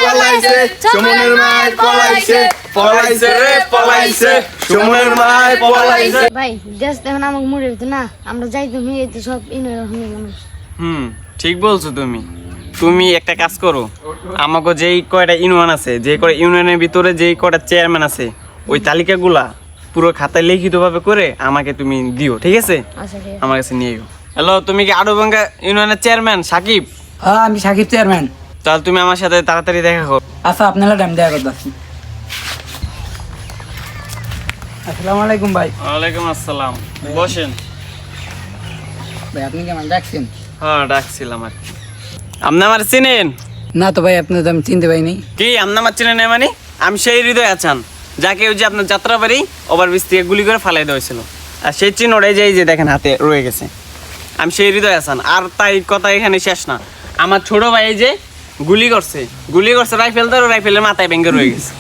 পলাইছে সুমনের মায় পলাইছে পলাইছে রে পলাইছে সুমনের মায় পলাইছে। ভাই দেশ দেখুন আমাকে মরে যেত না, আমরা যাই তুমি এই তো সব মানুষ। ঠিক বলছো তুমি। তুমি একটা কাজ করো, আমাকে যেই কয়টা ইউনিয়ন আছে, যে কয়টা ইউনিয়নের ভিতরে যেই কয়টা চেয়ারম্যান আছে, ওই তালিকাগুলা পুরো খাতায় লিখিতভাবে করে আমাকে তুমি দিও, ঠিক আছে? আমার কাছে নিয়ে এও। হ্যালো, তুমি কি আড়ুভাঙ্গা ইউনিয়নের চেয়ারম্যান সাকিব? হ্যাঁ আমি সাকিব চেয়ারম্যান। তাহলে তুমি আমার সাথে তাড়াতাড়ি দেখা করো। আচ্ছা আপনারা টাইম দেওয়া করতেছি। আসসালামু আলাইকুম ভাই। ওয়ালাইকুম আসসালাম, বসেন। ভাই আপনি কেমন ডাকছেন? হ্যাঁ ডাকছিলাম আর কি। আপনি আমার চিনেন? না তো ভাই আপনার তো আমি চিনতে পাইনি। কি আপনি আমার চিনেন? মানে আমি সেই হৃদয় আছেন যাকে ওই যে আপনার যাত্রাবাড়ি ওভারব্রিজ থেকে গুলি করে ফালাই দেওয়া হয়েছিল, আর সেই চিহ্নটাই যে দেখেন হাতে রয়ে গেছে। আমি সেই হৃদয় আছেন। আর তাই কথা এখানে শেষ না, আমার ছোট ভাই এই যে গুলি করছে রাইফেল ধরে, রাইফেলের মাথায় ভেঙে রয়ে গেছে।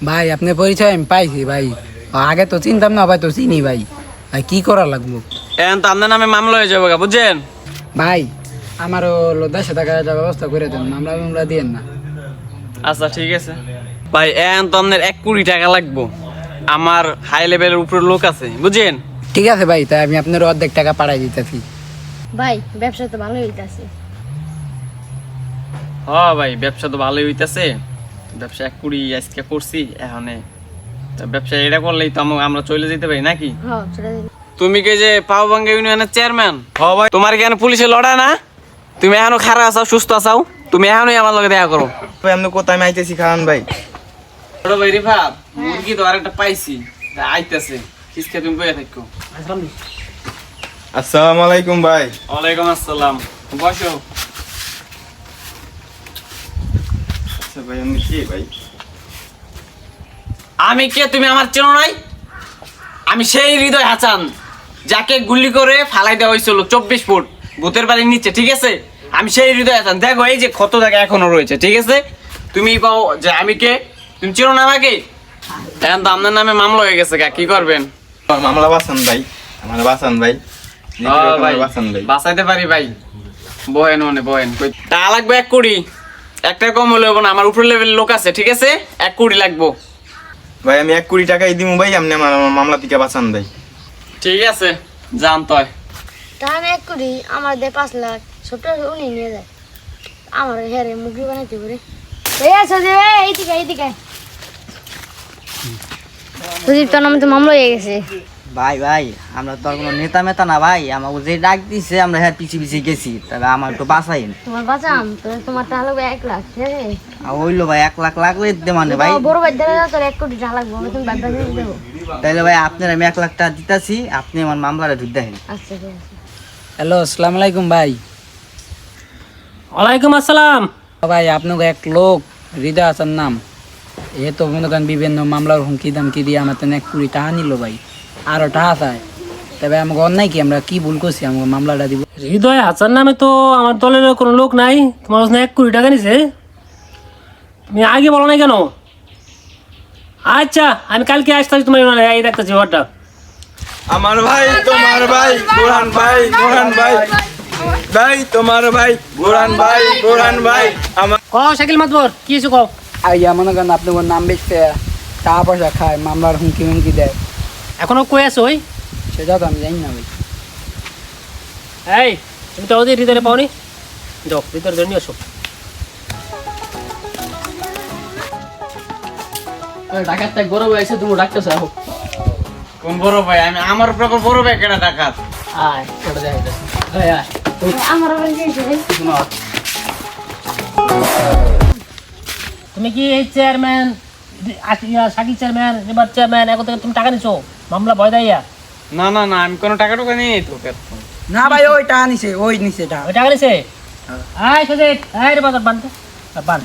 ভাই আপনার পরিচয় আমি পাইছি ভাই, আগে তো চিনতাম না, ভাই তো চিনি ভাই। ভাই কি করা লাগবো? এখন তো আপনার নামে মামলা হয়ে যাবে, বুঝছেন? ভাই আমারও 10 টাকা ব্যবস্থা করে দেন, মামলা দিয়েন না। আচ্ছা ঠিক আছে ভাই, এখন তো আপনার 1 কোটি টাকা লাগবো। আমার হাই লেভেলের উপরে লোক আছে, বুঝছেন? ঠিক আছে ভাই, তাই আমি আপনার অর্ধেক টাকা পাঠাই দিতেছি। ভাই ব্যবসা তো ভালোই হইতাছে। হ্যাঁ ভাই ব্যবসা তো ভালোই হইতাছে। ব্যবসা 1 কোটি আজকে করছি, এখন ব্যবসা এটা করলেই তো আমরা চলে যেতে পারি নাকি? হ্যাঁ চলে যাই। তুমি কে যে পাওভাঙ্গা ইউনিয়নের চেয়ারম্যান? হ্যাঁ ভাই। তোমার কেন পুলিশে লড়া না? তুমি এখনো খারাপ আছো, সুস্থ আছো? তুমি এখনই আমার লগে দেখা করো। ভাই আপনি কোথায় আইতেছি খান ভাই? ছোট ভাই রিফাত, মুরগি তো আরেকটা পাইছি, আইতাছে। কিসকে তুমি বইয়া থাকো। আসসালামু আলাইকুম ভাই। ওয়ালাইকুম আসসালাম, বসো। আচ্ছা ভাই আপনি কি ভাই? আমি কে তুমি আমার চেনো নাই? আমি সেই হৃদয় হাসান যাকে গুলি করে ফালাই দেওয়া হয়েছিল 24 ফুট ভূতের বাড়ির নিচে, ঠিক আছে? আমি সেই হৃদয় হাসান। দেখো এই যে ক্ষত জায়গা এখনো রয়েছে, ঠিক আছে? তুমি কও যে আমি কে, তুমি চেনো না আমাকে? এখন তো আপনার নামে মামলা হয়ে গেছে, কি করবেন? মামলা বাঁচান ভাই, আমার বাঁচান ভাই। ভাই বাঁচান ভাই, বাঁচাইতে পারি ভাই। বহেন তা লাগবে 1 কোটি। একটা কম হলে হবো না, আমার উপর লেভেলের লোক আছে, ঠিক আছে? 1 কোটি লাগবো ভাই আমি 1 কোটি টাকাই দিমু ভাই, আপনি আমার মামলা থেকে বাঁচান ভাই। ঠিক আছে, জান তয়। তাহলে 1 কোটি আমার দে 5 লাখ, ছোট উনি নিয়ে যায়। আমার হেরে মুগি বানাইতে পারে। এই আছে যে এইদিকে সুদীপ, তোর নামে তো মামলা হয়ে গেছে। ভাই আমরা তো আর কোনো নেতা মেতা না ভাই, আমাকে যে ডাক দিছে আমরা হ্যাঁ পিছিয়ে গেছি, তবে আমার একটু বাঁচাইন। তোমার বাঁচাম তো, তোমার টাকা লাগবে 1 লাখ, ঠিক আছে? হইলো ভাই 1 লাখ লাগবে দে মানে ভাই। বড় ভাই দাদা তোর 1 কোটি টাকা লাগবে, আমি তুমি বাদ বাকি দেবো। তাইলে ভাই আপনার আমি 1 লাখ টাকা দিতেছি, আপনি আমার মামলাটা ঢুক দেখেন। আচ্ছা ঠিক আছে। হ্যালো আসসালামু আলাইকুম ভাই। ওয়ালাইকুম আসসালাম। ভাই আপনাকে এক লোক হৃদয় হাসান নাম, এ তো মনে করেন বিভিন্ন মামলার হুমকি দামকি দিয়ে আমার তো 1 কোটি টাকা নিল ভাই, আরও টাকা চায়। তবে আমাকে অন্যায় কি, আমরা কি ভুল করছি আমাকে মামলাটা দিব? হৃদয় হাসান নামে তো আমার দলের কোনো লোক নাই, তোমার কাছে 1 কোটি টাকা নিছে। তুমি আগে বলো না কেন? আচ্ছা আমি কালকে আসতেছি তোমার এই দেখতেছি ঘরটা। আমার ভাই তোমার ভাই বুরহান ভাই, বুরহান ভাই ভাই তোমার ভাই বুরহান ভাই, বুরহান ভাই আমার। কও শাকিল মাতবর, কি কিছু কও। আইয়া মনে করেন আপনার নাম বেচতে টাকা পয়সা খায়, মামলার হুমকি দেয়। এখনো কই আছো? ওই সেটা তো আমি জানি না ভাই। এই তুমি তো ওদের হৃদয়ে পাওনি, যাও ভিতরে ধরে নিয়ে আসো। ডাকাতটা গরম হয়েছে, তুমি ডাকতেছো। এখন কোন বড় ভাই? আমি আমার উপর বড় ভাই কেনা ডাকাত? আয় ছোট দেখাইতেছে। আমার আবার কি হয়েছে? তুমি কি এই চেয়ারম্যান সাকিব চেয়ারম্যান এবার চেয়ারম্যান এখন থেকে তুমি টাকা নিছো মামলা ভয় দাইয়া? না আমি কোনো টাকা টুকা নেই তো। না ভাই ওই টাকা নিছে, ওই নিছে টাকা। ওই টাকা নিছে? আয় সুজিত, আয় রে বাজার বানতে বান।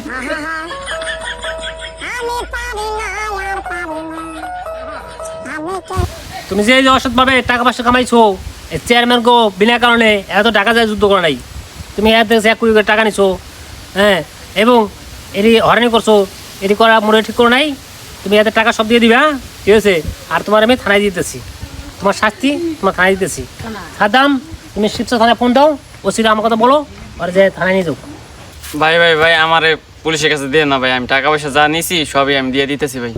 তুমি যে অসৎ ভাবে টাকা পয়সা কামাইছো, চেয়ারম্যান গো বিনা কারণে এত টাকা যায় যুদ্ধ করে নাই। তুমি এত 1 কোটি টাকা নিছো, হ্যাঁ, এবং এটি হরানি করছো, এটি করা মনে ঠিক করো নাই। তুমি এত টাকা সব দিয়ে দিবে, হ্যাঁ ঠিক আছে? আর তোমার আমি থানায় দিতেছি, তোমার শাস্তি তোমার থানায় দিতেছি। সাদাম তুমি শিবসা থানায় ফোন দাও, ওসিরা আমার কথা বলো, আর যে থানায় নিয়ে যাও। ভাই ভাই ভাই আমারে পুলিশের কাছে দিয়ে না ভাই, আমি টাকা পয়সা যা নিছি সবই আমি দিয়ে দিতেছি ভাই।